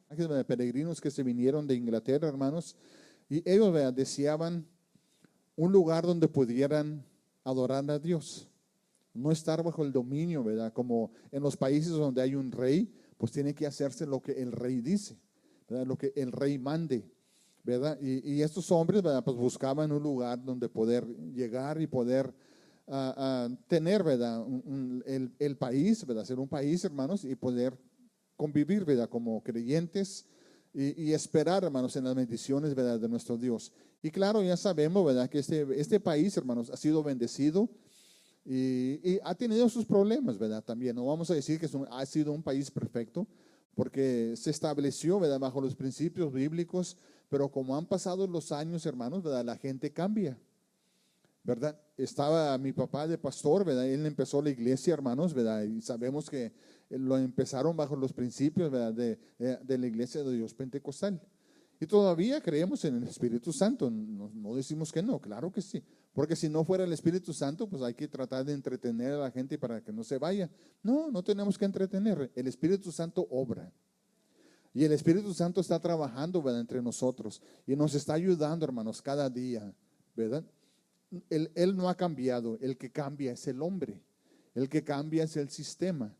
de peregrinos que se vinieron de Inglaterra, hermanos, y ellos, ¿verdad?, deseaban un lugar donde pudieran adorar a Dios, no estar bajo el dominio, ¿verdad? Como en los países donde hay un rey, pues tiene que hacerse lo que el rey dice, ¿verdad? Lo que el rey mande, ¿verdad? Y estos hombres, ¿verdad?, pues buscaban un lugar donde poder llegar y poder tener, ¿verdad?, el país, ¿verdad?, ser un país, hermanos, y poder convivir, ¿verdad?, como creyentes y esperar, hermanos, en las bendiciones, ¿verdad?, de nuestro Dios. Y claro, ya sabemos, ¿verdad?, que este país, hermanos, ha sido bendecido y ha tenido sus problemas, ¿verdad? También no vamos a decir que ha sido un país perfecto, porque se estableció, ¿verdad?, bajo los principios bíblicos, pero como han pasado los años, hermanos, ¿verdad?, la gente cambia, ¿verdad? Estaba mi papá de pastor, ¿verdad? Él empezó la iglesia, hermanos, ¿verdad? Y sabemos que lo empezaron bajo los principios, ¿verdad?, de la iglesia de Dios Pentecostal. Y todavía creemos en el Espíritu Santo, no decimos que no, claro que sí, porque si no fuera el Espíritu Santo, pues hay que tratar de entretener a la gente para que no se vaya. No, no tenemos que entretener, el Espíritu Santo obra. Y el Espíritu Santo está trabajando, ¿verdad?, entre nosotros y nos está ayudando, hermanos, cada día, ¿verdad? Él no ha cambiado, el que cambia es el hombre, el que cambia es el sistema,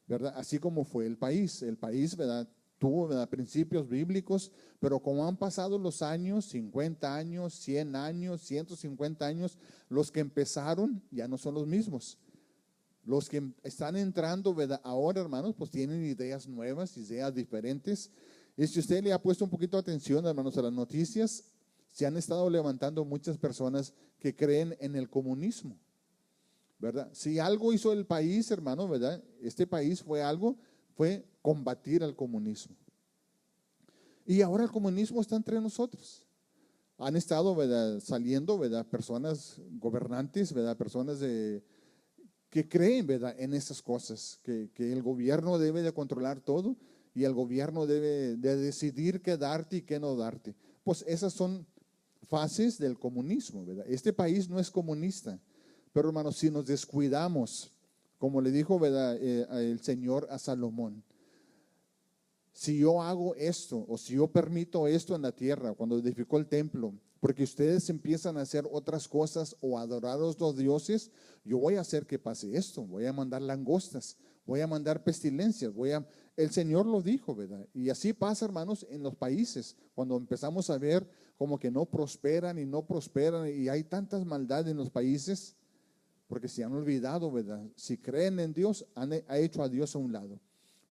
¿verdad? Así como fue el país, ¿verdad?, tuvo, ¿verdad?, principios bíblicos, pero como han pasado los años, 50 años, 100 años, 150 años, los que empezaron ya no son los mismos. Los que están entrando, ¿verdad?, ahora, hermanos, pues tienen ideas nuevas, ideas diferentes. Y si usted le ha puesto un poquito de atención, hermanos, a las noticias, se han estado levantando muchas personas que creen en el comunismo, ¿verdad? Si algo hizo el país, hermano, ¿verdad?, este país fue combatir al comunismo. Y ahora el comunismo está entre nosotros. Han estado, ¿verdad?, saliendo, ¿verdad?, personas gobernantes, ¿verdad?, personas que creen, ¿verdad?, en esas cosas, que el gobierno debe de controlar todo y el gobierno debe de decidir qué darte y qué no darte. Pues esas son fases del comunismo, ¿verdad? Este país no es comunista, pero hermanos, si nos descuidamos, como le dijo, ¿verdad?, el Señor a Salomón, si yo hago esto o si yo permito esto en la tierra, cuando edificó el templo, porque ustedes empiezan a hacer otras cosas o a adorar a los dioses, yo voy a hacer que pase esto, voy a mandar langostas, voy a mandar pestilencias, el Señor lo dijo, ¿verdad? Y así pasa, hermanos, en los países, cuando empezamos a ver como que no prosperan y hay tantas maldades en los países, porque se han olvidado, ¿verdad? Si creen en Dios, ha hecho a Dios a un lado.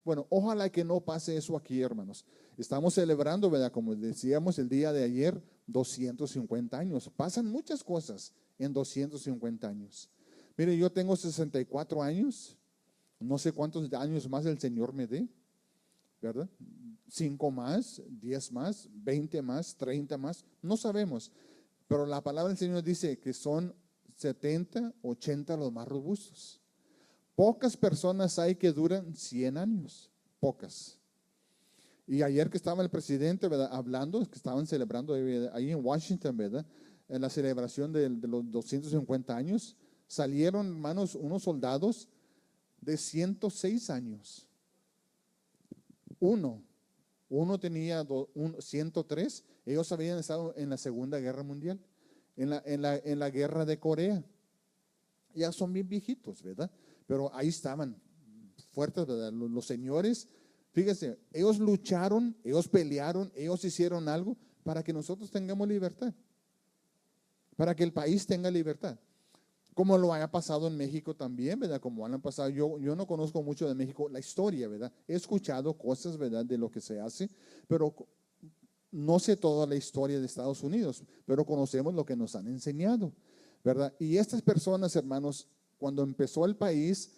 Bueno, ojalá que no pase eso aquí, hermanos. Estamos celebrando, ¿verdad?, como decíamos el día de ayer, 250 años. Pasan muchas cosas en 250 años. Mire, yo tengo 64 años, no sé cuántos años más el Señor me dé, ¿verdad? 5 más, 10 más, 20 más, 30 más, no sabemos. Pero la palabra del Señor dice que son 70, 80 los más robustos. Pocas personas hay que duran 100 años, pocas. Y ayer que estaba el presidente, ¿verdad?, hablando, que estaban celebrando ahí en Washington, ¿verdad?, en la celebración de los 250 años, salieron, hermanos, unos soldados de 106 años. Uno tenía 103, ellos habían estado en la Segunda Guerra Mundial, en la guerra de Corea. Ya son bien viejitos, ¿verdad? Pero ahí estaban, fuertes, ¿verdad? Los señores, fíjese, ellos lucharon, ellos pelearon, ellos hicieron algo para que nosotros tengamos libertad, para que el país tenga libertad. Como lo haya pasado en México también, ¿verdad? Como han pasado, yo no conozco mucho de México, la historia, ¿verdad? He escuchado cosas, ¿verdad?, de lo que se hace, pero no sé toda la historia de Estados Unidos, pero conocemos lo que nos han enseñado, ¿verdad? Y estas personas, hermanos, cuando empezó el país,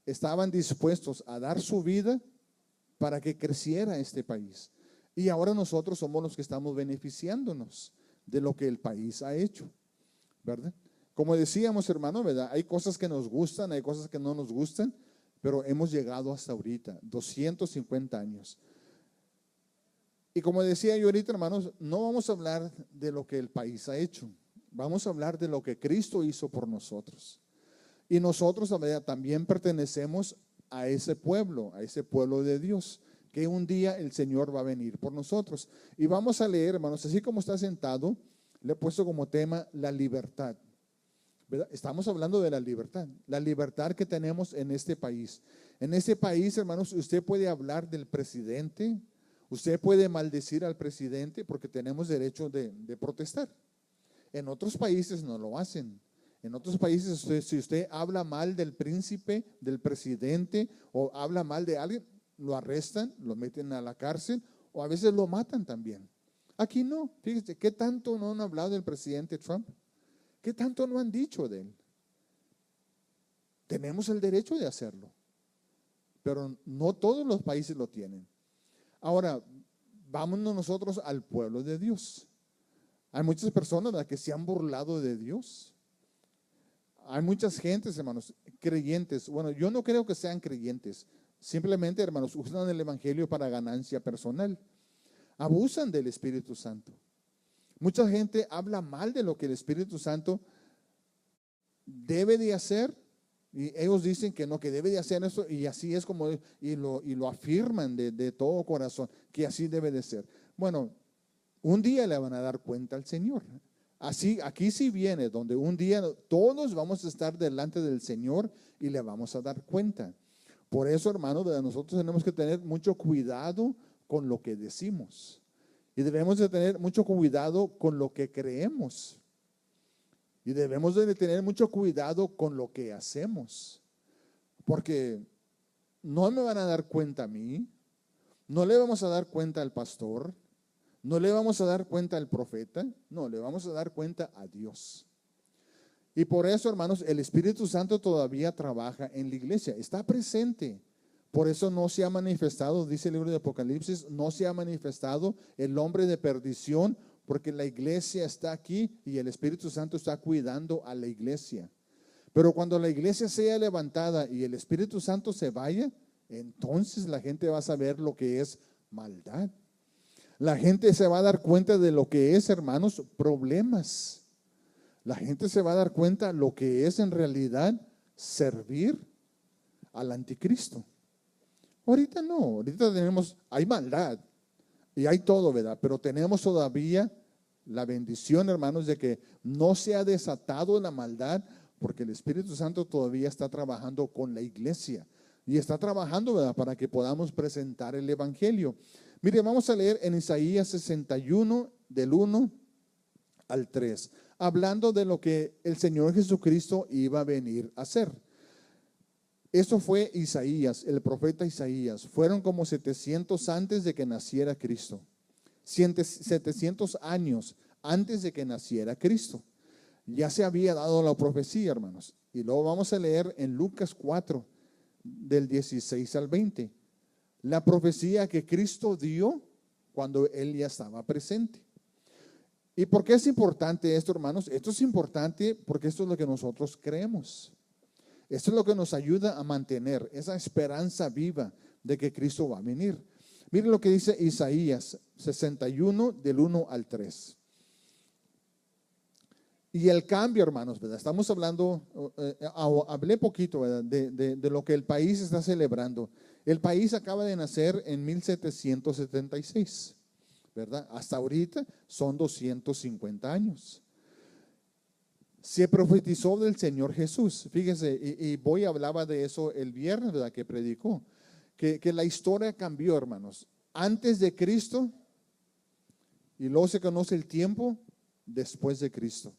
estaban dispuestos a dar su vida para que creciera este país. Y ahora nosotros somos los que estamos beneficiándonos de lo que el país ha hecho, ¿verdad? Como decíamos, hermano, ¿verdad? Hay cosas que nos gustan, hay cosas que no nos gustan, pero hemos llegado hasta ahorita, 250 años. Y como decía yo ahorita, hermanos, no vamos a hablar de lo que el país ha hecho, vamos a hablar de lo que Cristo hizo por nosotros. Y nosotros también pertenecemos a ese pueblo de Dios, que un día el Señor va a venir por nosotros. Y vamos a leer, hermanos, así como está sentado, le he puesto como tema la libertad, ¿verdad? Estamos hablando de la libertad que tenemos en este país. En este país, hermanos, usted puede hablar del presidente, usted puede maldecir al presidente porque tenemos derecho de protestar. En otros países no lo hacen. En otros países, si usted habla mal del príncipe, del presidente, o habla mal de alguien, lo arrestan, lo meten a la cárcel, o a veces lo matan también. Aquí no. Fíjese, ¿qué tanto no han hablado del presidente Trump? ¿Qué tanto no han dicho de él? Tenemos el derecho de hacerlo, pero no todos los países lo tienen. Ahora, vámonos nosotros al pueblo de Dios. Hay muchas personas que se han burlado de Dios. Hay muchas gentes, hermanos, creyentes. Bueno, yo no creo que sean creyentes. Simplemente, hermanos, usan el evangelio para ganancia personal. Abusan del Espíritu Santo. Mucha gente habla mal de lo que el Espíritu Santo debe de hacer, y ellos dicen que no, que debe de hacer eso, y así es como, y lo afirman de todo corazón, que así debe de ser. Bueno, un día le van a dar cuenta al Señor. Así, aquí sí viene, donde un día todos vamos a estar delante del Señor y le vamos a dar cuenta. Por eso, hermanos, nosotros tenemos que tener mucho cuidado con lo que decimos. Y debemos de tener mucho cuidado con lo que creemos. Y debemos de tener mucho cuidado con lo que hacemos. Porque no me van a dar cuenta a mí, no le vamos a dar cuenta al pastor, no le vamos a dar cuenta al profeta, no, le vamos a dar cuenta a Dios. Y por eso, hermanos, el Espíritu Santo todavía trabaja en la iglesia, está presente. Por eso no se ha manifestado, dice el libro de Apocalipsis, no se ha manifestado el hombre de perdición, porque la iglesia está aquí y el Espíritu Santo está cuidando a la iglesia. Pero cuando la iglesia sea levantada y el Espíritu Santo se vaya, entonces la gente va a saber lo que es maldad. La gente se va a dar cuenta de lo que es, hermanos, problemas. La gente se va a dar cuenta lo que es en realidad servir al anticristo. Ahorita no, ahorita hay maldad y hay todo, ¿verdad? Pero tenemos todavía la bendición, hermanos, de que no se ha desatado la maldad, porque el Espíritu Santo todavía está trabajando con la iglesia y está trabajando, ¿verdad?, para que podamos presentar el evangelio. Mire, vamos a leer en Isaías 61 del 1 al 3, hablando de lo que el Señor Jesucristo iba a venir a hacer. Eso fue Isaías, el profeta Isaías. Fueron como 700 antes de que naciera Cristo. 700 años antes de que naciera Cristo. Ya se había dado la profecía, hermanos. Y luego vamos a leer en Lucas 4, del 16 al 20. La profecía que Cristo dio cuando Él ya estaba presente. ¿Y por qué es importante esto, hermanos? Esto es importante porque esto es lo que nosotros creemos. Esto es lo que nos ayuda a mantener esa esperanza viva de que Cristo va a venir. Miren lo que dice Isaías 61 del 1 al 3. Y el cambio, hermanos, ¿verdad? Estamos hablando, hablé poquito, ¿verdad?, de lo que el país está celebrando. El país acaba de nacer en 1776, ¿verdad? Hasta ahorita son 250 años. Se profetizó del Señor Jesús. Fíjese, y Boy hablaba de eso el viernes, ¿verdad?, que predicó, que la historia cambió, hermanos. Antes de Cristo, y luego se conoce el tiempo después de Cristo,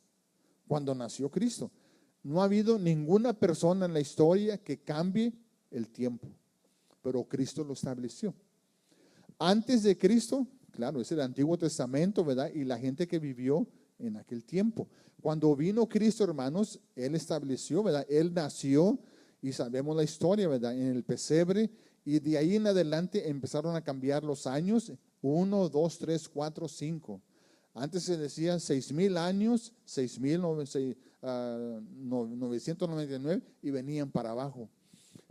cuando nació Cristo. No ha habido ninguna persona en la historia que cambie el tiempo, pero Cristo lo estableció. Antes de Cristo, claro, es el Antiguo Testamento, ¿verdad?, y la gente que vivió en aquel tiempo. Cuando vino Cristo, hermanos, Él estableció, ¿verdad? Él nació y sabemos la historia, ¿verdad?, en el pesebre, y de ahí en adelante empezaron a cambiar los años, 1, 2, 3, 4, 5. Antes se decía 6,000 años, 6,999 y venían para abajo.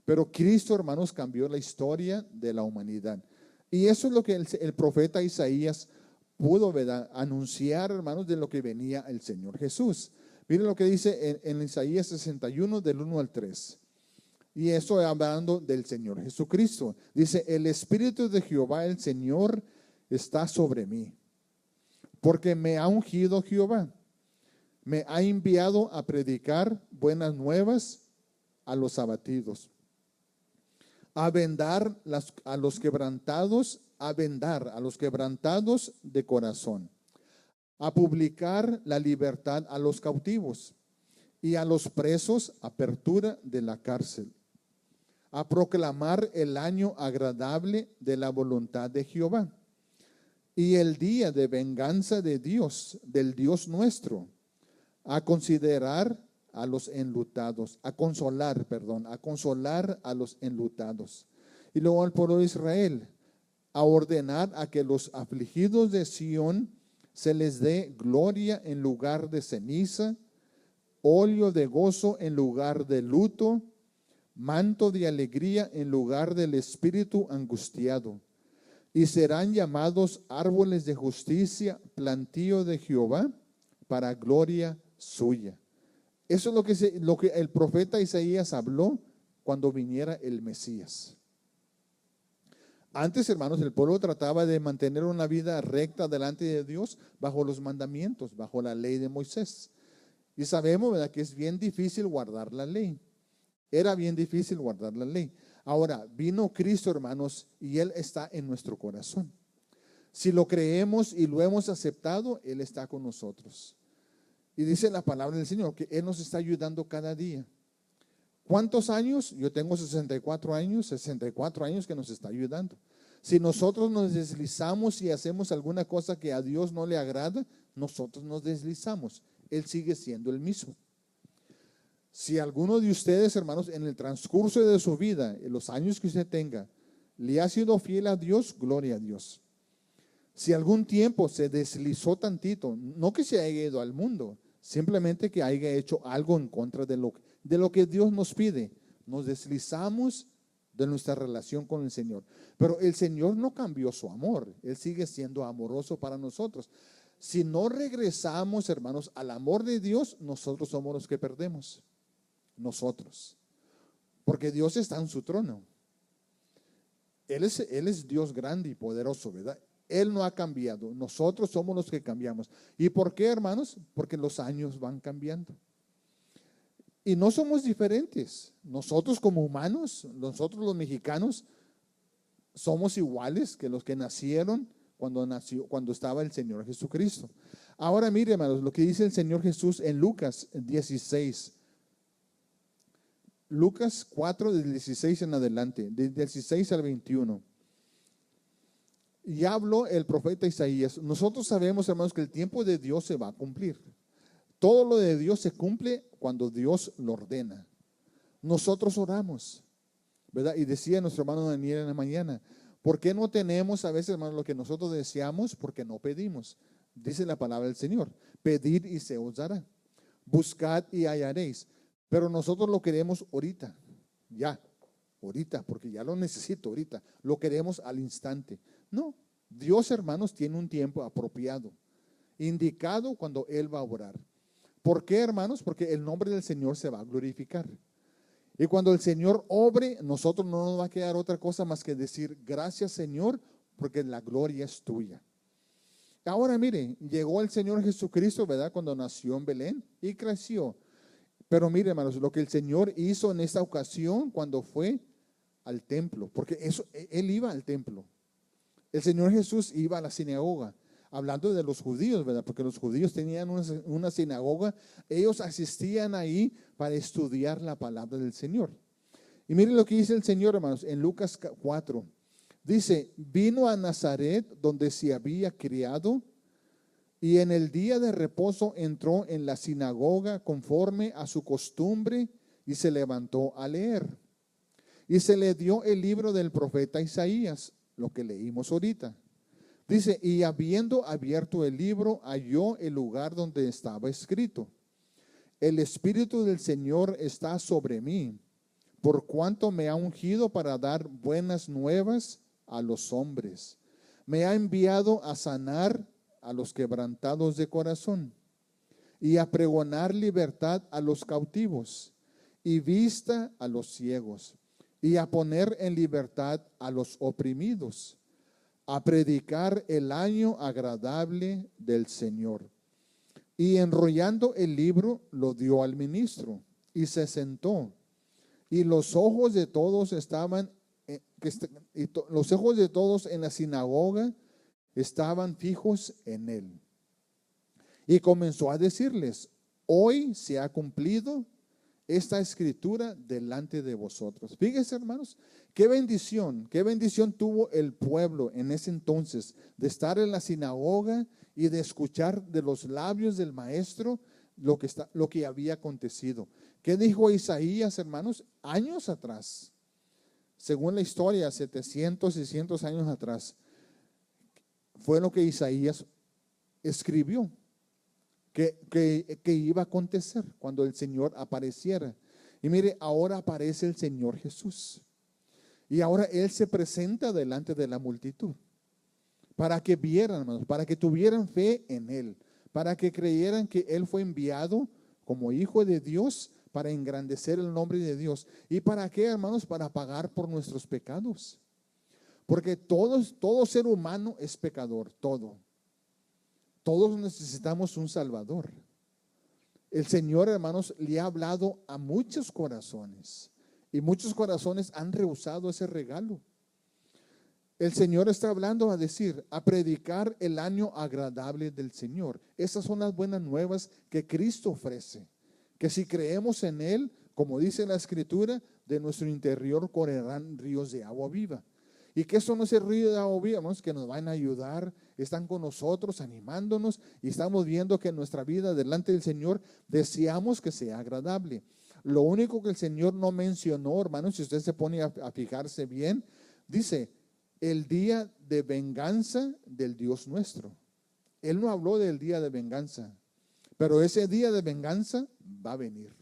Pero Cristo, hermanos, cambió la historia de la humanidad. Y eso es lo que el profeta Isaías pudo, ¿verdad?, anunciar, hermanos, de lo que venía el Señor Jesús. Miren lo que dice en Isaías 61 del 1 al 3. Y eso hablando del Señor Jesucristo. Dice, el Espíritu de Jehová, el Señor, está sobre mí, porque me ha ungido Jehová. Me ha enviado a predicar buenas nuevas a los abatidos, a vendar a los quebrantados, a vendar a los quebrantados de corazón, a publicar la libertad a los cautivos y a los presos apertura de la cárcel, a proclamar el año agradable de la voluntad de Jehová y el día de venganza de Dios, del Dios nuestro, a considerar a los enlutados, a consolar a los enlutados. Y luego al pueblo de Israel, a ordenar a que los afligidos de Sión se les dé gloria en lugar de ceniza, óleo de gozo en lugar de luto, manto de alegría en lugar del espíritu angustiado. Y serán llamados árboles de justicia, plantío de Jehová, para gloria suya. Eso es lo que el profeta Isaías habló cuando viniera el Mesías. Antes, hermanos, el pueblo trataba de mantener una vida recta delante de Dios bajo los mandamientos, bajo la ley de Moisés. Y sabemos, ¿verdad?, que es bien difícil guardar la ley. Era bien difícil guardar la ley. Ahora, vino Cristo, hermanos, y Él está en nuestro corazón. Si lo creemos y lo hemos aceptado, Él está con nosotros. Y dice la palabra del Señor que Él nos está ayudando cada día. ¿Cuántos años? Yo tengo 64 años que nos está ayudando. Si nosotros nos deslizamos y hacemos alguna cosa que a Dios no le agrada, nosotros nos deslizamos. Él sigue siendo el mismo. Si alguno de ustedes, hermanos, en el transcurso de su vida, en los años que usted tenga, le ha sido fiel a Dios, gloria a Dios. Si algún tiempo se deslizó tantito, no que se haya ido al mundo, simplemente que haya hecho algo en contra de lo que Dios nos pide, nos deslizamos de nuestra relación con el Señor. Pero el Señor no cambió su amor, Él sigue siendo amoroso para nosotros. Si no regresamos, hermanos, al amor de Dios, nosotros somos los que perdemos. Nosotros. Porque Dios está en su trono. Él es Dios grande y poderoso, ¿verdad? Él no ha cambiado. Nosotros somos los que cambiamos. ¿Y por qué, hermanos? Porque los años van cambiando. Y no somos diferentes. Nosotros como humanos, nosotros los mexicanos, somos iguales que los que nacieron cuando estaba el Señor Jesucristo. Ahora mire, hermanos, lo que dice el Señor Jesús en Lucas 16. Lucas 4, del 16 en adelante, del 16 al 21. Ya habló el profeta Isaías. Nosotros sabemos, hermanos, que el tiempo de Dios se va a cumplir. Todo lo de Dios se cumple cuando Dios lo ordena. Nosotros oramos, ¿verdad? Y decía nuestro hermano Daniel en la mañana, ¿por qué no tenemos a veces, hermanos, lo que nosotros deseamos? Porque no pedimos. Dice la palabra del Señor, pedid y se os dará, buscad y hallaréis. Pero nosotros lo queremos ahorita, ya, ahorita, porque ya lo necesito ahorita, lo queremos al instante. No, Dios, hermanos, tiene un tiempo apropiado, indicado cuando Él va a orar. ¿Por qué, hermanos? Porque el nombre del Señor se va a glorificar. Y cuando el Señor obre, nosotros no nos va a quedar otra cosa más que decir, gracias, Señor, porque la gloria es tuya. Ahora mire, llegó el Señor Jesucristo, ¿verdad? Cuando nació en Belén y creció. Pero mire, hermanos, lo que el Señor hizo en esta ocasión cuando fue al templo, porque Él iba al templo. El Señor Jesús iba a la sinagoga, hablando de los judíos, ¿verdad? Porque los judíos tenían una sinagoga, ellos asistían ahí para estudiar la palabra del Señor. Y mire lo que dice el Señor, hermanos, en Lucas 4. Dice, vino a Nazaret donde se había criado, y en el día de reposo entró en la sinagoga conforme a su costumbre y se levantó a leer. Y se le dio el libro del profeta Isaías, lo que leímos ahorita. Dice, y habiendo abierto el libro, halló el lugar donde estaba escrito, el Espíritu del Señor está sobre mí, por cuanto me ha ungido para dar buenas nuevas a los hombres. Me ha enviado a sanar a los quebrantados de corazón y a pregonar libertad a los cautivos y vista a los ciegos, y a poner en libertad a los oprimidos, a predicar el año agradable del Señor. Y enrollando el libro, lo dio al ministro, y se sentó. Y los ojos de todos los ojos de todos en la sinagoga estaban fijos en él. Y comenzó a decirles: hoy se ha cumplido esta escritura delante de vosotros. Fíjense, hermanos, qué bendición tuvo el pueblo en ese entonces de estar en la sinagoga y de escuchar de los labios del maestro lo que había acontecido. ¿Qué dijo Isaías, hermanos? Años atrás, según la historia, 700, 600 años atrás, fue lo que Isaías escribió. Que iba a acontecer cuando el Señor apareciera. Y mire, ahora aparece el Señor Jesús. Y ahora Él se presenta delante de la multitud. Para que vieran, hermanos, para que tuvieran fe en Él. Para que creyeran que Él fue enviado como Hijo de Dios para engrandecer el nombre de Dios. ¿Y para qué, hermanos? Para pagar por nuestros pecados. Porque todo ser humano es pecador, todo. Todos necesitamos un Salvador. El Señor, hermanos, le ha hablado a muchos corazones y muchos corazones han rehusado ese regalo. El Señor está hablando a predicar el año agradable del Señor. Esas son las buenas nuevas que Cristo ofrece. Que si creemos en Él, como dice la Escritura, de nuestro interior correrán ríos de agua viva. Y que son esos ríos de agua viva, hermanos, que nos van a ayudar, están con nosotros, animándonos, y estamos viendo que nuestra vida delante del Señor deseamos que sea agradable. Lo único que el Señor no mencionó, hermanos, si usted se pone a fijarse bien, dice, el día de venganza del Dios nuestro. Él no habló del día de venganza, pero ese día de venganza va a venir.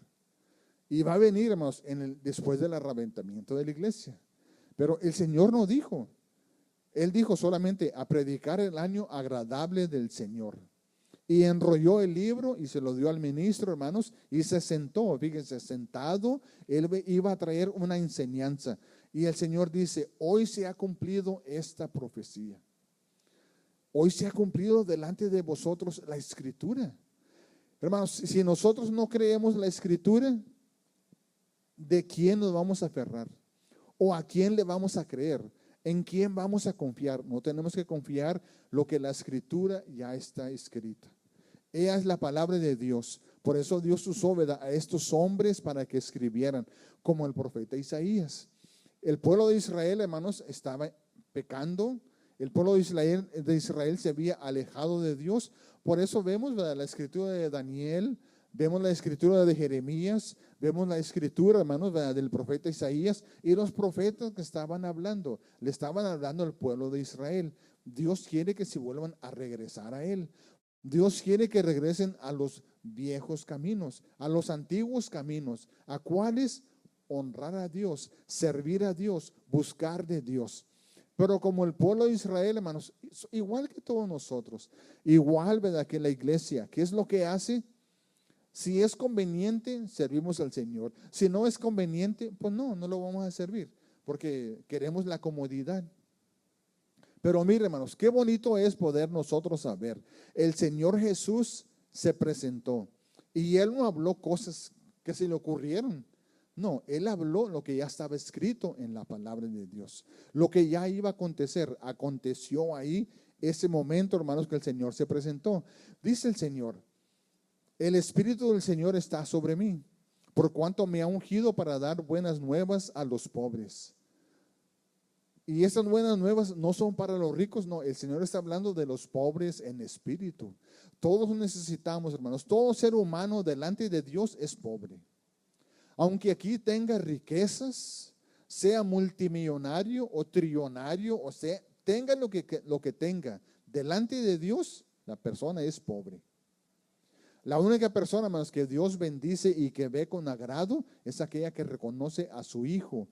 Y va a venir, hermanos, después del arrebatamiento de la iglesia. Pero el Señor no dijo. Él dijo solamente a predicar el año agradable del Señor. Y enrolló el libro y se lo dio al ministro, hermanos, y se sentó. Fíjense, sentado, él iba a traer una enseñanza. Y el Señor dice, hoy se ha cumplido esta profecía. Hoy se ha cumplido delante de vosotros la Escritura. Hermanos, si nosotros no creemos la Escritura, ¿de quién nos vamos a aferrar? ¿O a quién le vamos a creer? ¿En quién vamos a confiar? No tenemos que confiar lo que la Escritura ya está escrita. Ella es la palabra de Dios. Por eso Dios usó a estos hombres para que escribieran, como el profeta Isaías. El pueblo de Israel, hermanos, estaba pecando. El pueblo de Israel se había alejado de Dios. Por eso vemos la escritura de Daniel, vemos la escritura de Jeremías, vemos la escritura, hermanos, del profeta Isaías y los profetas que estaban hablando. Le estaban hablando al pueblo de Israel. Dios quiere que se vuelvan a regresar a Él. Dios quiere que regresen a los viejos caminos, a los antiguos caminos, a cuáles honrar a Dios, servir a Dios, buscar de Dios. Pero como el pueblo de Israel, hermanos, igual que todos nosotros, igual, ¿verdad? Que la iglesia, ¿qué es lo que hace? Si es conveniente, servimos al Señor. Si no es conveniente, pues no lo vamos a servir, porque queremos la comodidad. Pero mire, hermanos, qué bonito es poder nosotros saber. El Señor Jesús se presentó y Él no habló cosas que se le ocurrieron. No, Él habló lo que ya estaba escrito en la palabra de Dios. Lo que ya iba a acontecer, aconteció ahí ese momento, hermanos, que el Señor se presentó. Dice el Señor, el Espíritu del Señor está sobre mí, por cuanto me ha ungido para dar buenas nuevas a los pobres. Y esas buenas nuevas no son para los ricos, no, el Señor está hablando de los pobres en espíritu. Todos necesitamos, hermanos, todo ser humano delante de Dios es pobre. Aunque aquí tenga riquezas, sea multimillonario o trillonario, o sea, tenga lo que tenga, delante de Dios, la persona es pobre. La única persona, hermanos, que Dios bendice y que ve con agrado es aquella que reconoce a su Hijo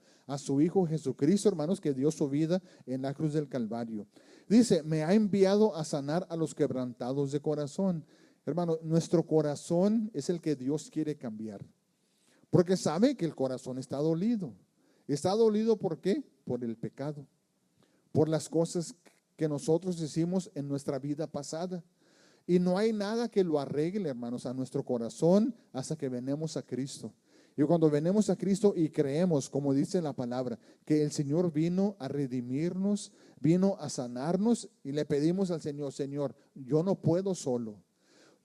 Jesucristo, hermanos, que dio su vida en la cruz del Calvario. Dice, me ha enviado a sanar a los quebrantados de corazón. Hermano, nuestro corazón es el que Dios quiere cambiar. Porque sabe que el corazón está dolido. ¿Está dolido por qué? Por el pecado, por las cosas que nosotros hicimos en nuestra vida pasada. Y no hay nada que lo arregle, hermanos, a nuestro corazón hasta que venemos a Cristo. Y cuando venemos a Cristo y creemos, como dice la palabra, que el Señor vino a redimirnos, vino a sanarnos, y le pedimos al Señor: Señor, yo no puedo solo.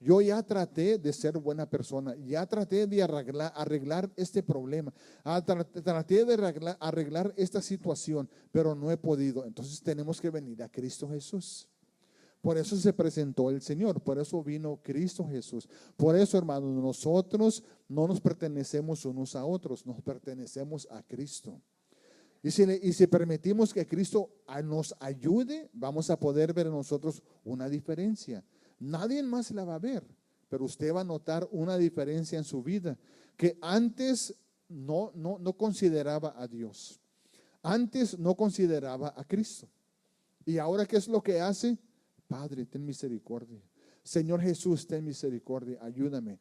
Yo ya traté de ser buena persona, ya traté de arreglar este problema, traté de arreglar esta situación, pero no he podido. Entonces tenemos que venir a Cristo Jesús. Por eso se presentó el Señor, por eso vino Cristo Jesús. Por eso, hermanos, nosotros no nos pertenecemos unos a otros, nos pertenecemos a Cristo. Y si permitimos que Cristo nos ayude, vamos a poder ver en nosotros una diferencia. Nadie más la va a ver, pero usted va a notar una diferencia en su vida, que antes no consideraba a Dios. Antes no consideraba a Cristo. Y ahora, ¿qué es lo que hace? Padre, ten misericordia. Señor Jesús, ten misericordia, ayúdame.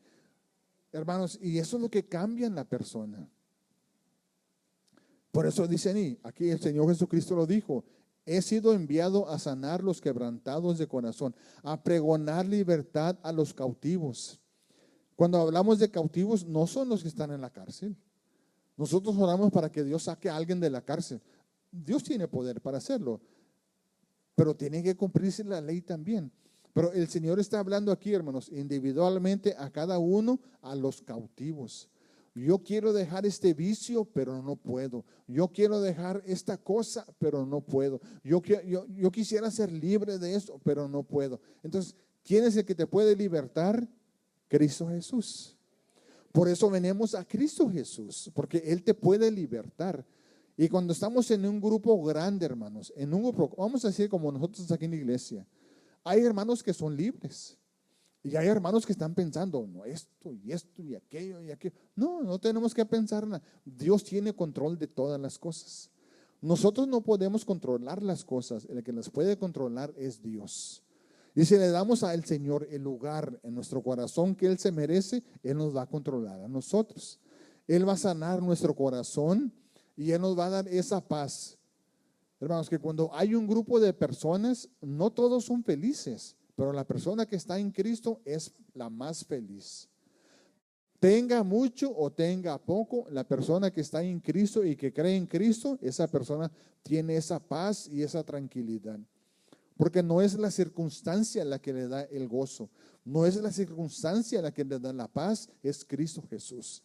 Hermanos, y eso es lo que cambia en la persona. Por eso dicen aquí el Señor Jesucristo lo dijo: he sido enviado a sanar los quebrantados de corazón, a pregonar libertad a los cautivos. Cuando hablamos de cautivos, no son los que están en la cárcel. Nosotros oramos para que Dios saque a alguien de la cárcel. Dios tiene poder para hacerlo, pero tiene que cumplirse la ley también. Pero el Señor está hablando aquí, hermanos, individualmente a cada uno, a los cautivos. Yo quiero dejar este vicio, pero no puedo. Yo quiero dejar esta cosa, pero no puedo. Yo quisiera ser libre de esto, pero no puedo. Entonces, ¿quién es el que te puede libertar? Cristo Jesús. Por eso venimos a Cristo Jesús, porque Él te puede libertar. Y cuando estamos en un grupo grande, hermanos, en un grupo, vamos a decir como nosotros aquí en la iglesia, hay hermanos que son libres. Y hay hermanos que están pensando, no, esto y esto y aquello y aquello. No tenemos que pensar nada. Dios tiene control de todas las cosas. Nosotros no podemos controlar las cosas. El que las puede controlar es Dios. Y si le damos al Señor el lugar en nuestro corazón que Él se merece, Él nos va a controlar a nosotros. Él va a sanar nuestro corazón y Él nos va a dar esa paz. Hermanos, que cuando hay un grupo de personas, no todos son felices, pero la persona que está en Cristo es la más feliz. Tenga mucho o tenga poco, la persona que está en Cristo y que cree en Cristo, esa persona tiene esa paz y esa tranquilidad. Porque no es la circunstancia la que le da el gozo, no es la circunstancia la que le da la paz, es Cristo Jesús.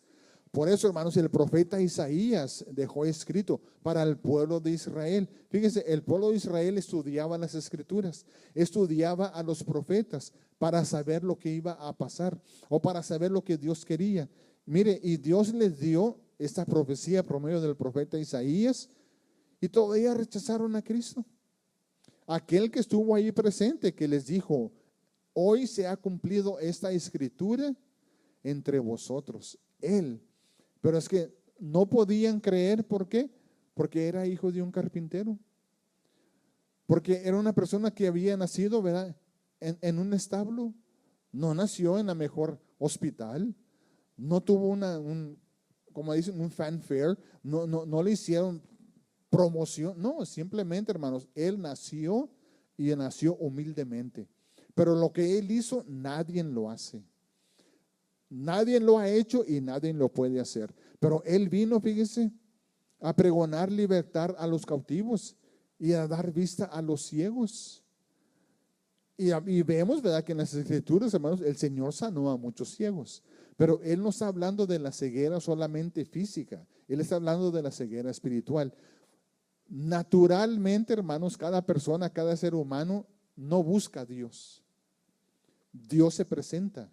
Por eso, hermanos, el profeta Isaías dejó escrito para el pueblo de Israel. Fíjense, el pueblo de Israel estudiaba las escrituras, estudiaba a los profetas para saber lo que iba a pasar o para saber lo que Dios quería. Mire, y Dios les dio esta profecía por medio del profeta Isaías y todavía rechazaron a Cristo. Aquel que estuvo ahí presente, que les dijo: hoy se ha cumplido esta escritura entre vosotros. Él. Pero es que no podían creer. ¿Por qué? Porque era hijo de un carpintero. Porque era una persona que había nacido, ¿verdad?, en un establo. No nació en la mejor hospital. No tuvo como dicen, un fanfare. No le hicieron promoción. No, simplemente, hermanos, él nació y nació humildemente. Pero lo que él hizo, nadie lo hace. Nadie lo ha hecho y nadie lo puede hacer. Pero él vino, fíjese, a pregonar libertad a los cautivos y a dar vista a los ciegos. Y vemos, ¿verdad?, que en las escrituras, hermanos, el Señor sanó a muchos ciegos. Pero Él no está hablando de la ceguera solamente física. Él está hablando de la ceguera espiritual. Naturalmente, hermanos, cada persona, cada ser humano no busca a Dios. Dios se presenta.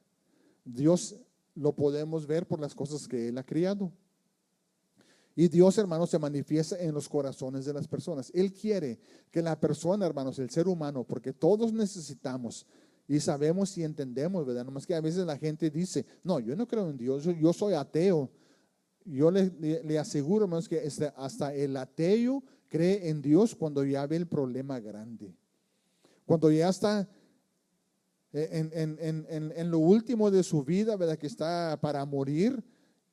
Dios lo podemos ver por las cosas que Él ha criado. Y Dios, hermanos, se manifiesta en los corazones de las personas. Él quiere que la persona, hermanos, el ser humano, porque todos necesitamos y sabemos y entendemos, ¿verdad? Nomás que a veces la gente dice: no, yo no creo en Dios, yo soy ateo. Yo le aseguro, hermanos, que hasta el ateo cree en Dios cuando ya ve el problema grande. Cuando ya está en lo último de su vida, ¿verdad?, que está para morir.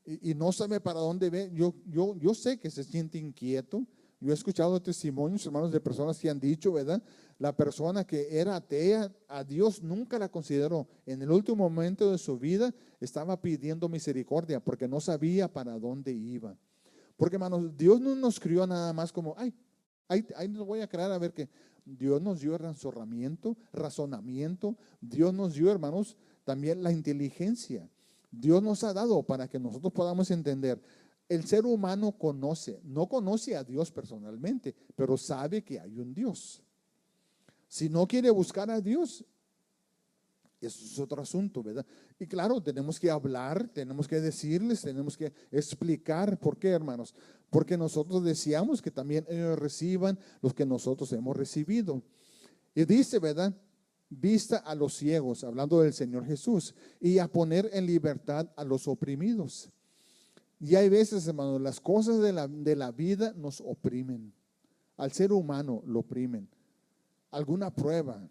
y no sabe para dónde ve. Yo sé que se siente inquieto. Yo he escuchado testimonios, hermanos, de personas que han dicho, ¿verdad? La persona que era atea, a Dios nunca la consideró. En el último momento de su vida estaba pidiendo misericordia porque no sabía para dónde iba. Porque, hermanos, Dios no nos crió nada más como, ahí nos voy a crear a ver qué. Dios nos dio razonamiento. Dios nos dio, hermanos, también la inteligencia. Dios nos ha dado para que nosotros podamos entender. El ser humano no conoce a Dios personalmente, pero sabe que hay un Dios. Si no quiere buscar a Dios, eso es otro asunto, ¿verdad? Y claro, tenemos que hablar, tenemos que decirles, tenemos que explicar. ¿Por qué, hermanos? Porque nosotros deseamos que también ellos reciban los que nosotros hemos recibido. Y dice, ¿verdad? Vista a los ciegos, hablando del Señor Jesús, y a poner en libertad a los oprimidos. Y hay veces, hermanos, las cosas de la vida nos oprimen. Al ser humano lo oprimen. Alguna prueba,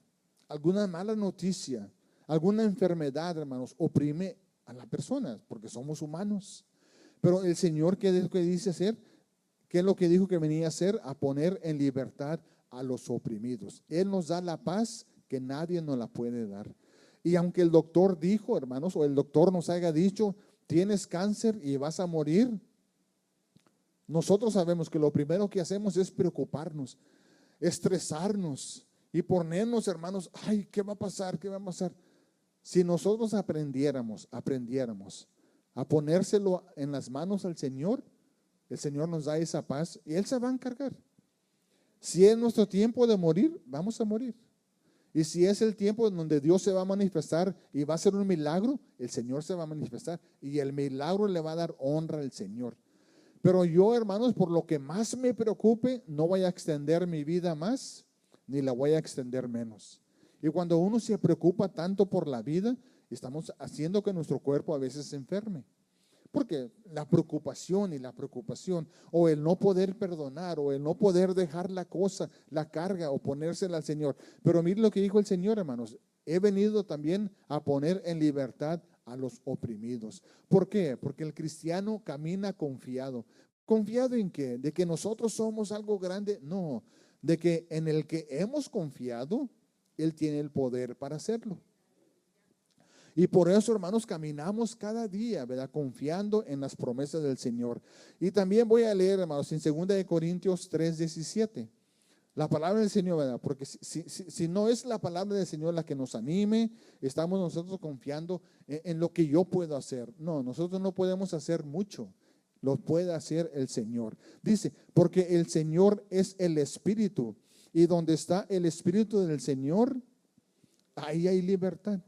alguna mala noticia, alguna enfermedad, hermanos, oprime a la persona, porque somos humanos. Pero el Señor, ¿qué dice hacer? ¿Qué es lo que dijo que venía a hacer? A poner en libertad a los oprimidos. Él nos da la paz que nadie nos la puede dar. Y aunque el doctor dijo, hermanos, o el doctor nos haya dicho, tienes cáncer y vas a morir, nosotros sabemos que lo primero que hacemos es preocuparnos, estresarnos y ponernos, hermanos, ay, ¿qué va a pasar? ¿Qué va a pasar? Si nosotros aprendiéramos a ponérselo en las manos al Señor, el Señor nos da esa paz y Él se va a encargar. Si es nuestro tiempo de morir, vamos a morir. Y si es el tiempo en donde Dios se va a manifestar y va a hacer un milagro, el Señor se va a manifestar y el milagro le va a dar honra al Señor. Pero yo, hermanos, por lo que más me preocupe, no voy a extender mi vida más, ni la voy a extender menos. Y cuando uno se preocupa tanto por la vida, estamos haciendo que nuestro cuerpo a veces se enferme. Porque la preocupación, o el no poder perdonar, o el no poder dejar la cosa, la carga, o ponérsela al Señor. Pero mire lo que dijo el Señor, hermanos. He venido también a poner en libertad a los oprimidos. ¿Por qué? Porque el cristiano camina confiado. ¿Confiado en qué? ¿De que nosotros somos algo grande? No, de que en el que hemos confiado, Él tiene el poder para hacerlo. Y por eso, hermanos, caminamos cada día, ¿verdad? Confiando en las promesas del Señor. Y también voy a leer, hermanos, en 2 Corintios 3:17. La palabra del Señor, ¿verdad? Porque si no es la palabra del Señor la que nos anime, estamos nosotros confiando en lo que yo puedo hacer. No, nosotros no podemos hacer mucho. Lo puede hacer el Señor. Dice, porque el Señor es el Espíritu. Y donde está el Espíritu del Señor, ahí hay libertad.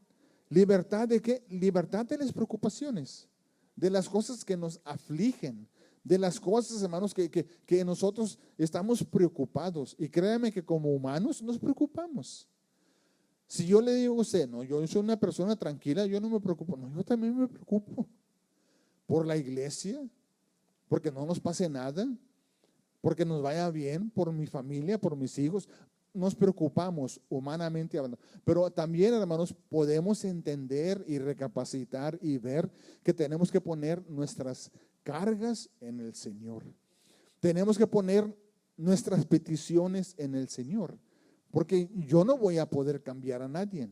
¿Libertad de qué? Libertad de las preocupaciones, de las cosas que nos afligen, de las cosas, hermanos, que nosotros estamos preocupados. Y créanme que como humanos nos preocupamos. Si yo le digo a usted, no, yo soy una persona tranquila, yo no me preocupo. No, yo también me preocupo por la iglesia, porque no nos pase nada, porque nos vaya bien, por mi familia, por mis hijos. Nos preocupamos humanamente hablando, pero también, hermanos, podemos entender y recapacitar y ver que tenemos que poner nuestras cargas en el Señor. Tenemos que poner nuestras peticiones en el Señor, porque yo no voy a poder cambiar a nadie.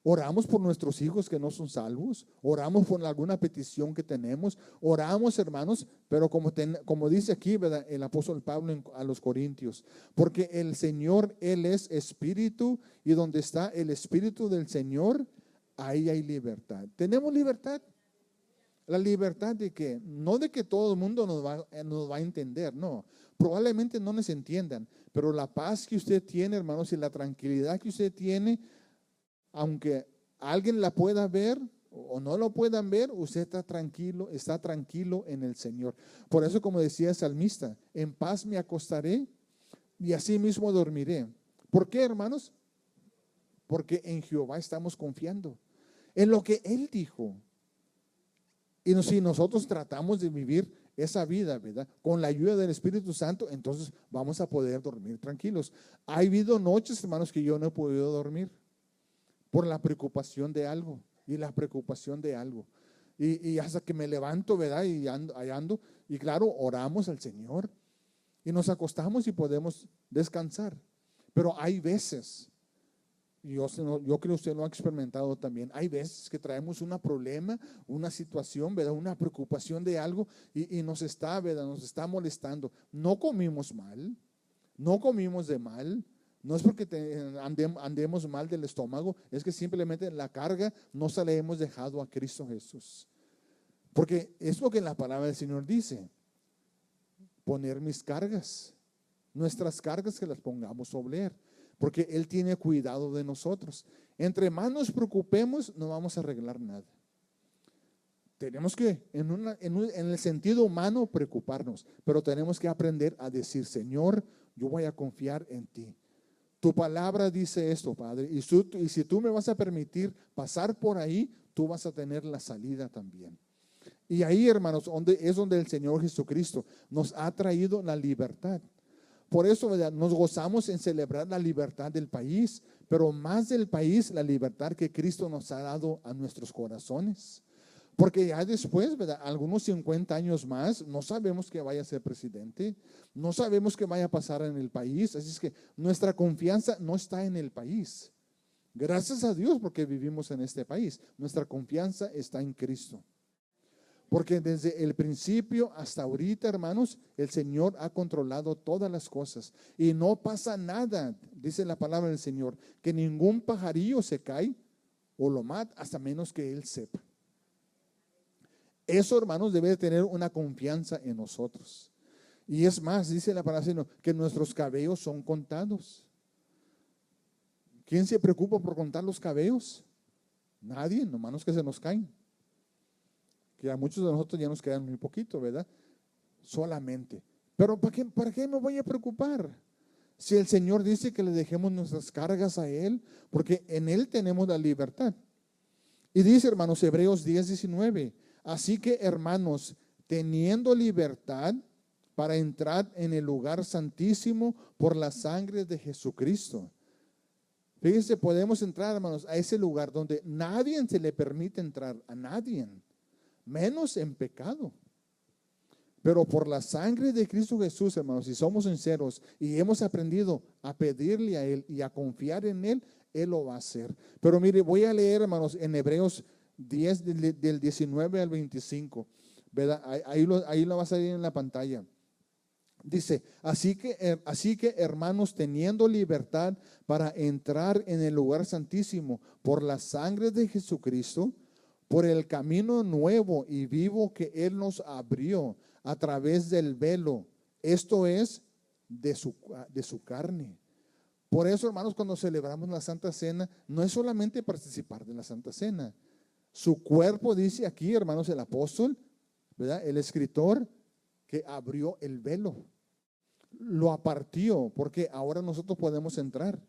Oramos por nuestros hijos que no son salvos, oramos por alguna petición que tenemos, oramos, hermanos, pero como dice aquí, ¿verdad? El apóstol Pablo a los Corintios, porque el Señor, Él es Espíritu, y donde está el Espíritu del Señor, ahí hay libertad. ¿Tenemos libertad? La libertad de que, no de que todo el mundo nos va a entender, no, probablemente no nos entiendan, pero la paz que usted tiene, hermanos, y la tranquilidad que usted tiene, aunque alguien la pueda ver o no lo puedan ver, usted está tranquilo en el Señor. Por eso, como decía el salmista, en paz me acostaré y así mismo dormiré. ¿Por qué, hermanos? Porque en Jehová estamos confiando, en lo que Él dijo. Y si nosotros tratamos de vivir esa vida, ¿verdad? Con la ayuda del Espíritu Santo, entonces vamos a poder dormir tranquilos. Ha habido noches, hermanos, que yo no he podido dormir por la preocupación de algo y la preocupación de algo. y hasta que me levanto, ¿verdad? Y ahí ando. Y claro, oramos al Señor y nos acostamos y podemos descansar. Pero hay veces, yo creo que usted lo ha experimentado también, hay veces que traemos un problema, una situación, ¿verdad? Una preocupación de algo y nos está, ¿verdad? Nos está molestando. No comimos mal, no comimos de mal. No es porque andemos mal del estómago, es que simplemente la carga no se la hemos dejado a Cristo Jesús. Porque es lo que la palabra del Señor dice: poner mis cargas, nuestras cargas que las pongamos sobre Él, porque Él tiene cuidado de nosotros. Entre más nos preocupemos, no vamos a arreglar nada. Tenemos que, en el sentido humano, preocuparnos, pero tenemos que aprender a decir: Señor, yo voy a confiar en ti. Tu palabra dice esto, Padre, y si tú me vas a permitir pasar por ahí, tú vas a tener la salida también. Y ahí, hermanos, es donde el Señor Jesucristo nos ha traído la libertad. Por eso, ¿verdad?, nos gozamos en celebrar la libertad del país, pero más del país, la libertad que Cristo nos ha dado a nuestros corazones. Porque ya después, ¿verdad?, algunos 50 años más, no sabemos que vaya a ser presidente, no sabemos qué vaya a pasar en el país. Así es que nuestra confianza no está en el país. Gracias a Dios porque vivimos en este país. Nuestra confianza está en Cristo. Porque desde el principio hasta ahorita, hermanos, el Señor ha controlado todas las cosas. Y no pasa nada, dice la palabra del Señor, que ningún pajarillo se cae o lo mata hasta menos que Él sepa. Eso, hermanos, debe de tener una confianza en nosotros. Y es más, dice la palabra del Señor, que nuestros cabellos son contados. ¿Quién se preocupa por contar los cabellos? Nadie, nomás los que se nos caen. Que a muchos de nosotros ya nos quedan muy poquito, ¿verdad? Solamente. Pero ¿para qué me voy a preocupar? Si el Señor dice que le dejemos nuestras cargas a Él, porque en Él tenemos la libertad. Y dice, hermanos, Hebreos 10:19, así que, hermanos, teniendo libertad para entrar en el lugar santísimo por la sangre de Jesucristo. Fíjense, podemos entrar, hermanos, a ese lugar donde nadie se le permite entrar, a nadie, menos en pecado. Pero por la sangre de Cristo Jesús, hermanos, si somos sinceros y hemos aprendido a pedirle a Él y a confiar en Él, Él lo va a hacer. Pero mire, voy a leer, hermanos, en Hebreos 10 del 19 al 25, ¿verdad? Ahí lo va a salir en la pantalla. Dice, así que, hermanos, teniendo libertad para entrar en el lugar santísimo por la sangre de Jesucristo, por el camino nuevo y vivo que Él nos abrió a través del velo, esto es, de su carne. Por eso, hermanos, cuando celebramos la Santa Cena, no es solamente participar de la Santa Cena. Su cuerpo, dice aquí, hermanos, el apóstol, ¿verdad?, el escritor, que abrió el velo, lo apartió, porque ahora nosotros podemos entrar.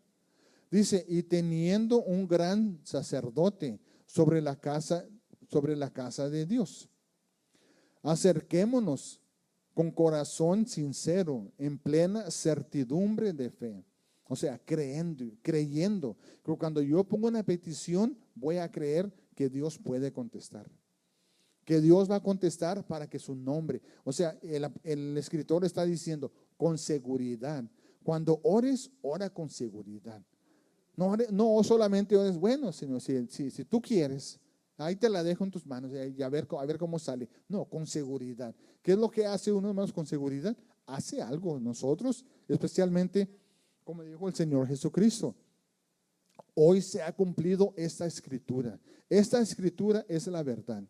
Dice, y teniendo un gran sacerdote sobre la casa de Dios, acerquémonos con corazón sincero, en plena certidumbre de fe. O sea, creyendo que cuando yo pongo una petición, voy a creer que Dios puede contestar. Que Dios va a contestar para que su nombre, o sea, el escritor está diciendo con seguridad. Cuando ores, ora con seguridad. No solamente ores bueno, sino si tú quieres, ahí te la dejo en tus manos y a ver cómo sale. No, con seguridad. ¿Qué es lo que hace uno más con seguridad? Hace algo. Nosotros, especialmente, como dijo el Señor Jesucristo, hoy se ha cumplido esta escritura. Esta escritura es la verdad.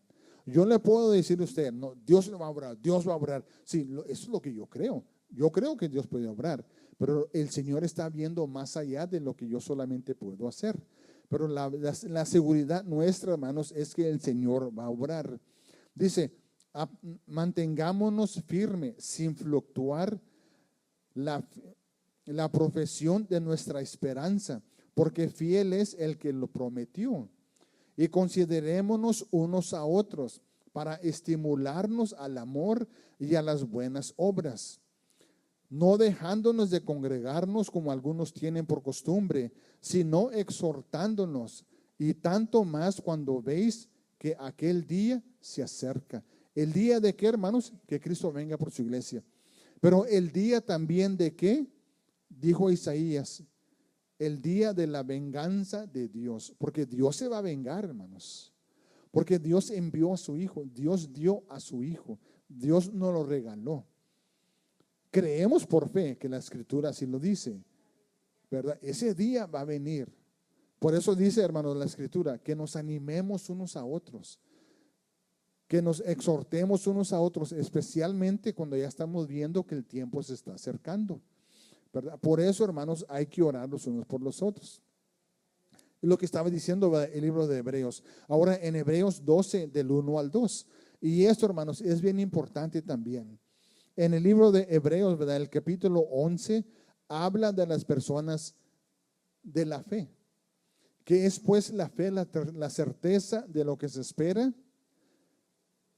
Yo le puedo decir a usted, no, Dios lo va a obrar, Dios va a obrar. Sí, eso es lo que yo creo. Yo creo que Dios puede obrar, pero el Señor está viendo más allá de lo que yo solamente puedo hacer. Pero la seguridad nuestra, hermanos, es que el Señor va a obrar. Dice, mantengámonos firmes sin fluctuar la profesión de nuestra esperanza, porque fiel es el que lo prometió. Y considerémonos unos a otros para estimularnos al amor y a las buenas obras, no dejándonos de congregarnos como algunos tienen por costumbre, sino exhortándonos, y tanto más cuando veis que aquel día se acerca. ¿El día de qué, hermanos? Que Cristo venga por su iglesia. Pero el día también de qué, dijo Isaías, el día de la venganza de Dios. Porque Dios se va a vengar, hermanos. Porque Dios envió a su Hijo, Dios dio a su Hijo, Dios nos lo regaló. Creemos por fe que la Escritura así lo dice, ¿verdad? Ese día va a venir. Por eso dice, hermanos, la Escritura, que nos animemos unos a otros, que nos exhortemos unos a otros, especialmente cuando ya estamos viendo que el tiempo se está acercando, ¿verdad? Por eso, hermanos, hay que orar los unos por los otros. Lo que estaba diciendo, ¿verdad?, el libro de Hebreos. Ahora en Hebreos 12, del 1 al 2. Y esto, hermanos, es bien importante también. En el libro de Hebreos, ¿verdad?, el capítulo 11, habla de las personas de la fe. ¿Qué es pues la fe? La certeza de lo que se espera.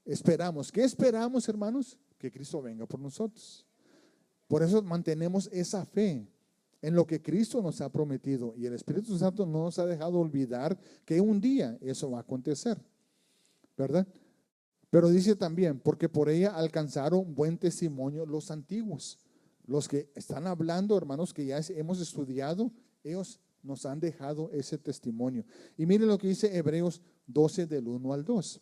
Esperamos. ¿Qué esperamos, hermanos? Que Cristo venga por nosotros. Por eso mantenemos esa fe en lo que Cristo nos ha prometido. Y el Espíritu Santo no nos ha dejado olvidar que un día eso va a acontecer, ¿verdad? Pero dice también, porque por ella alcanzaron buen testimonio los antiguos. Los que están hablando, hermanos, que ya hemos estudiado, ellos nos han dejado ese testimonio. Y miren lo que dice Hebreos 12, del 1 al 2.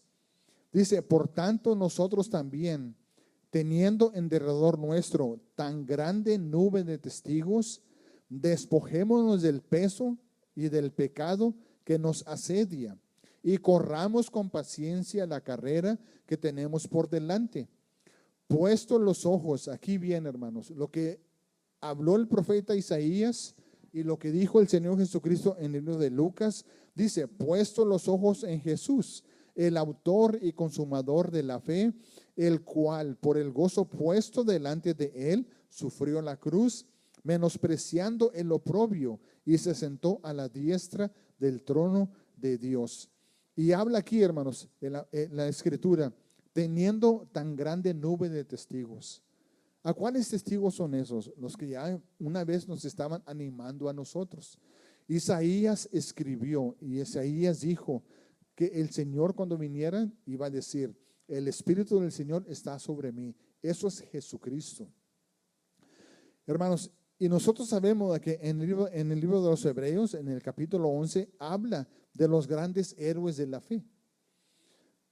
Dice, por tanto nosotros también, teniendo en derredor nuestro tan grande nube de testigos, despojémonos del peso y del pecado que nos asedia y corramos con paciencia la carrera que tenemos por delante. Puesto los ojos, aquí bien, hermanos, lo que habló el profeta Isaías y lo que dijo el Señor Jesucristo en el libro de Lucas, dice, puesto los ojos en Jesús, el autor y consumador de la fe, el cual por el gozo puesto delante de él sufrió la cruz, menospreciando el oprobio, y se sentó a la diestra del trono de Dios. Y habla aquí, hermanos, en la Escritura, teniendo tan grande nube de testigos. ¿A cuáles testigos son esos? Los que ya una vez nos estaban animando a nosotros. Isaías escribió y Isaías dijo que el Señor cuando viniera iba a decir, el Espíritu del Señor está sobre mí. Eso es Jesucristo. Hermanos, y nosotros sabemos que en el libro de los Hebreos, en el capítulo 11, habla de los grandes héroes de la fe,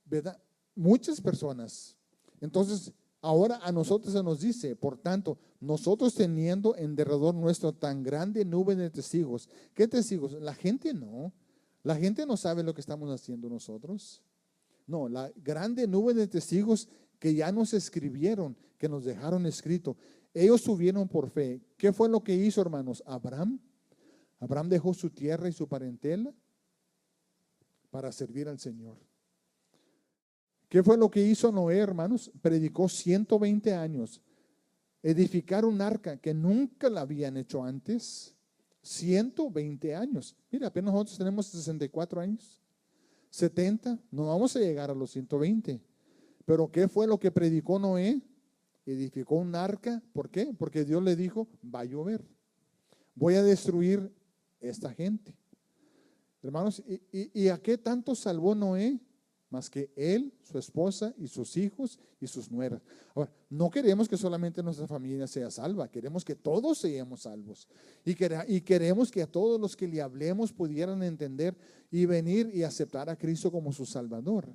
¿verdad? Muchas personas. Entonces, ahora a nosotros se nos dice, por tanto, nosotros teniendo en derredor nuestro tan grande nube de testigos. ¿Qué testigos? La gente no. La gente no sabe lo que estamos haciendo nosotros. No, la grande nube de testigos que ya nos escribieron, que nos dejaron escrito. Ellos subieron por fe. ¿Qué fue lo que hizo, hermanos? Abraham dejó su tierra y su parentela para servir al Señor. ¿Qué fue lo que hizo Noé, hermanos? Predicó 120 años. Edificar un arca que nunca la habían hecho antes. 120 años. Mira, apenas nosotros tenemos 64 años. 70, no vamos a llegar a los 120. Pero ¿qué fue lo que predicó Noé? Edificó un arca. ¿Por qué? Porque Dios le dijo, va a llover. Voy a destruir esta gente. Hermanos, ¿y a qué tanto salvó Noé? Más que él, su esposa y sus hijos y sus nueras. Ahora, no queremos que solamente nuestra familia sea salva, queremos que todos seamos salvos. Y queremos que a todos los que le hablemos pudieran entender y venir y aceptar a Cristo como su Salvador.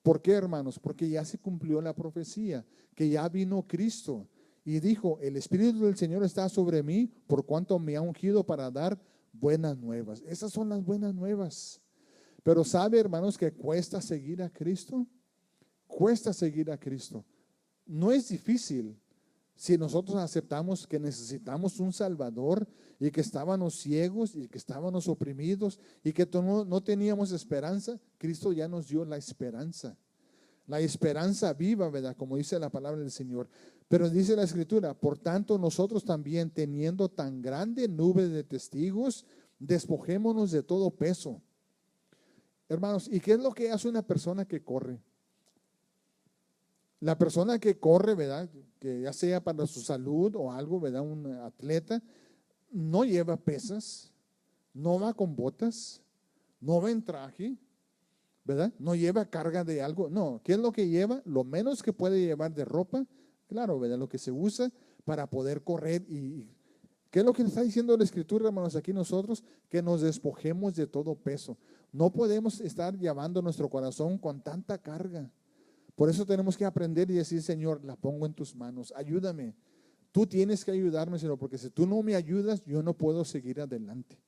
¿Por qué, hermanos? Porque ya se cumplió la profecía, que ya vino Cristo y dijo, el Espíritu del Señor está sobre mí por cuanto me ha ungido para dar buenas nuevas. Esas son las buenas nuevas. Pero sabe, hermanos, que cuesta seguir a Cristo. Cuesta seguir a Cristo. No es difícil si nosotros aceptamos que necesitamos un Salvador y que estábamos ciegos y que estábamos oprimidos y que no teníamos esperanza. Cristo ya nos dio la esperanza. La esperanza viva, ¿verdad? Como dice la palabra del Señor. Pero dice la Escritura, por tanto nosotros también teniendo tan grande nube de testigos, despojémonos de todo peso. Hermanos, ¿y qué es lo que hace una persona que corre? La persona que corre, ¿verdad? Que ya sea para su salud o algo, ¿verdad? Un atleta, no lleva pesas, no va con botas, no va en traje, ¿verdad? No lleva carga de algo, no. ¿Qué es lo que lleva? Lo menos que puede llevar de ropa, claro, ¿verdad? Lo que se usa para poder correr. Y ¿qué es lo que está diciendo la Escritura, hermanos, aquí nosotros? Que nos despojemos de todo peso. No podemos estar llevando nuestro corazón con tanta carga. Por eso tenemos que aprender y decir, Señor, la pongo en tus manos, ayúdame. Tú tienes que ayudarme, Señor, porque si tú no me ayudas, yo no puedo seguir adelante.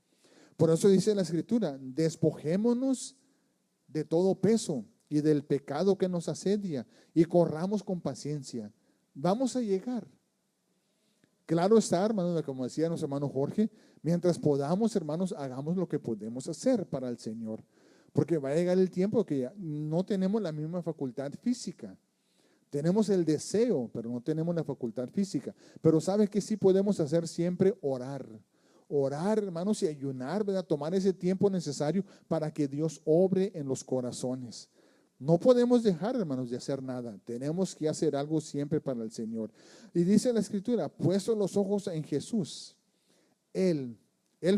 Por eso dice la Escritura, despojémonos de todo peso y del pecado que nos asedia y corramos con paciencia. Vamos a llegar. Claro está, hermanos, como decía nuestro hermano Jorge, mientras podamos, hermanos, hagamos lo que podemos hacer para el Señor. Porque va a llegar el tiempo que ya no tenemos la misma facultad física. Tenemos el deseo, pero no tenemos la facultad física. Pero ¿sabe qué sí podemos hacer siempre? Orar. Orar, hermanos, y ayunar, ¿verdad? Tomar ese tiempo necesario para que Dios obre en los corazones. No podemos dejar, hermanos, de hacer nada. Tenemos que hacer algo siempre para el Señor. Y dice la Escritura, puesto los ojos en Jesús, Él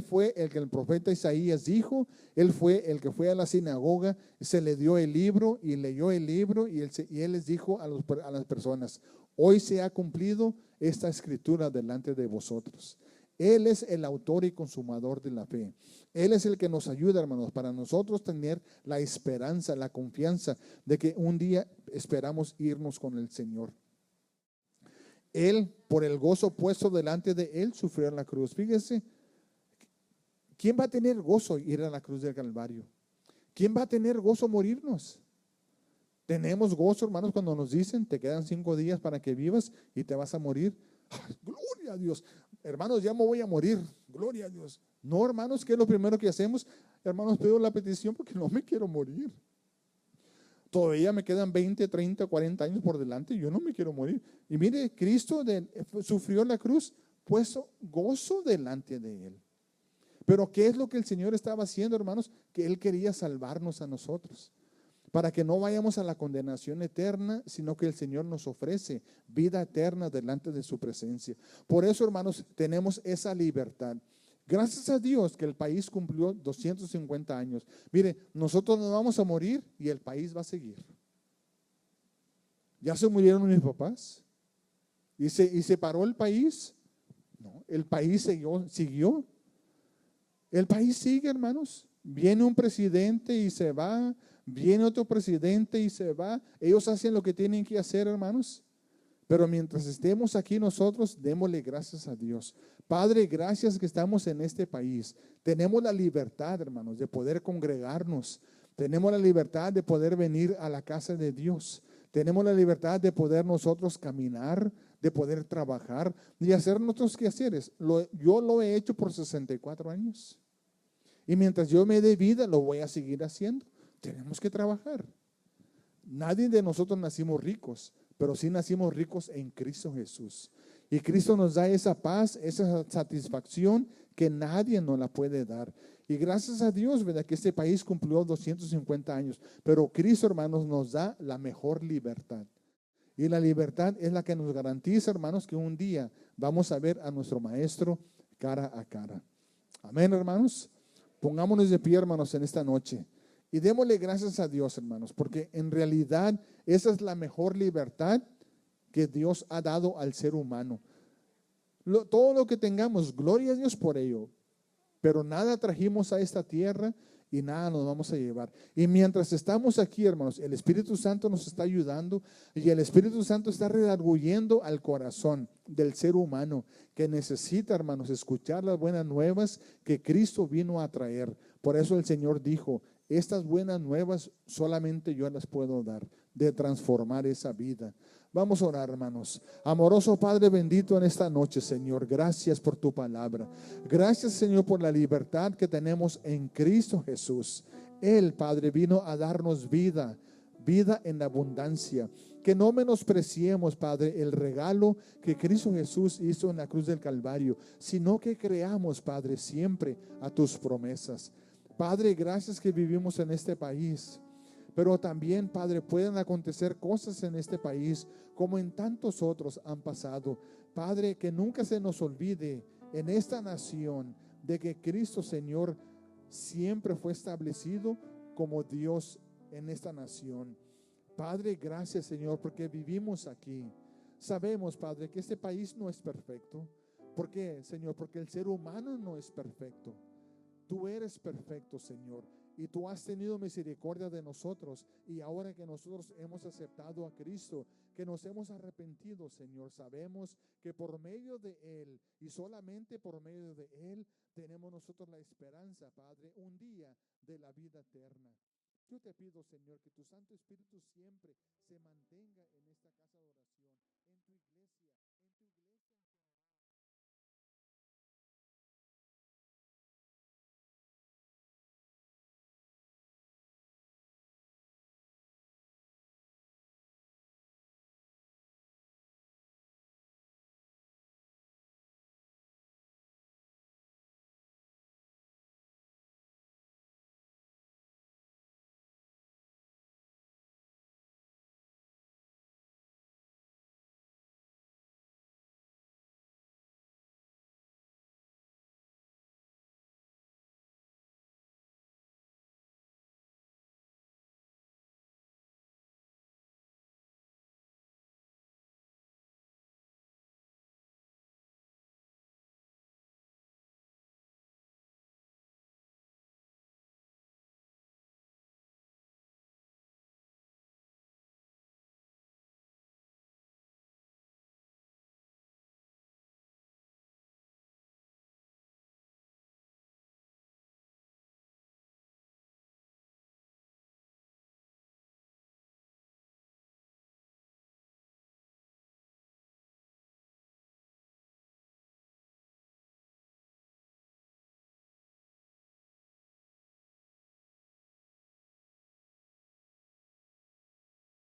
fue el que el profeta Isaías dijo, Él fue el que fue a la sinagoga, se le dio el libro y leyó el libro y él les dijo a las personas, hoy se ha cumplido esta escritura delante de vosotros. Él es el autor y consumador de la fe. Él es el que nos ayuda, hermanos, para nosotros tener la esperanza, la confianza de que un día esperamos irnos con el Señor. Él, por el gozo puesto delante de Él, sufrió en la cruz. Fíjese, ¿quién va a tener gozo ir a la cruz del Calvario? ¿Quién va a tener gozo morirnos? Tenemos gozo, hermanos, cuando nos dicen, te quedan 5 días para que vivas y te vas a morir. ¡Ay, gloria a Dios! Hermanos, ya me voy a morir. Gloria a Dios. No, hermanos, ¿qué es lo primero que hacemos? Hermanos, pido la petición porque no me quiero morir. Todavía me quedan 20, 30, 40 años por delante y yo no me quiero morir. Y mire, Cristo sufrió la cruz, puesto gozo delante de Él. Pero ¿qué es lo que el Señor estaba haciendo, hermanos? Que Él quería salvarnos a nosotros, para que no vayamos a la condenación eterna, sino que el Señor nos ofrece vida eterna delante de su presencia. Por eso, hermanos, tenemos esa libertad. Gracias a Dios que el país cumplió 250 años. Mire, nosotros nos vamos a morir y el país va a seguir. ¿Ya se murieron mis papás? ¿Y se paró el país? No, el país siguió. El país sigue, hermanos. Viene un presidente y se va. Viene otro presidente y se va. Ellos hacen lo que tienen que hacer, hermanos. Pero mientras estemos aquí nosotros, démosle gracias a Dios. Padre, gracias que estamos en este país. Tenemos la libertad, hermanos, de poder congregarnos. Tenemos la libertad de poder venir a la casa de Dios. Tenemos la libertad de poder nosotros caminar, de poder trabajar y hacer nuestros quehaceres. Yo lo he hecho por 64 años. Y mientras yo me dé vida, lo voy a seguir haciendo. Tenemos que trabajar. Nadie de nosotros nacimos ricos, pero sí nacimos ricos en Cristo Jesús. Y Cristo nos da esa paz, esa satisfacción que nadie nos la puede dar. Y gracias a Dios, ¿verdad? Que este país cumplió 250 años. Pero Cristo, hermanos, nos da la mejor libertad. Y la libertad es la que nos garantiza, hermanos, que un día vamos a ver a nuestro Maestro cara a cara. Amén, hermanos. Pongámonos de pie, hermanos, en esta noche. Y démosle gracias a Dios, hermanos, porque en realidad esa es la mejor libertad que Dios ha dado al ser humano. Todo lo que tengamos, gloria a Dios por ello. Pero nada trajimos a esta tierra y nada nos vamos a llevar. Y mientras estamos aquí, hermanos, el Espíritu Santo nos está ayudando y el Espíritu Santo está redarguyendo al corazón del ser humano que necesita, hermanos, escuchar las buenas nuevas que Cristo vino a traer. Por eso el Señor dijo, estas buenas nuevas solamente yo las puedo dar, de transformar esa vida. Vamos a orar, hermanos. Amoroso Padre bendito, en esta noche, Señor, gracias por tu palabra. Gracias, Señor, por la libertad que tenemos en Cristo Jesús. Él, Padre, vino a darnos vida, vida en abundancia. Que no menospreciemos, Padre, el regalo que Cristo Jesús hizo en la cruz del Calvario, sino que creamos, Padre, siempre a tus promesas. Padre, gracias que vivimos en este país. Pero también, Padre, pueden acontecer cosas en este país como en tantos otros han pasado. Padre, que nunca se nos olvide en esta nación de que Cristo, Señor, siempre fue establecido como Dios en esta nación. Padre, gracias, Señor, porque vivimos aquí. Sabemos, Padre, que este país no es perfecto. ¿Por qué, Señor? Porque el ser humano no es perfecto. Tú eres perfecto, Señor, y tú has tenido misericordia de nosotros. Y ahora que nosotros hemos aceptado a Cristo, que nos hemos arrepentido, Señor, sabemos que por medio de Él y solamente por medio de Él tenemos nosotros la esperanza, Padre, un día de la vida eterna. Yo te pido, Señor, que tu Santo Espíritu siempre se mantenga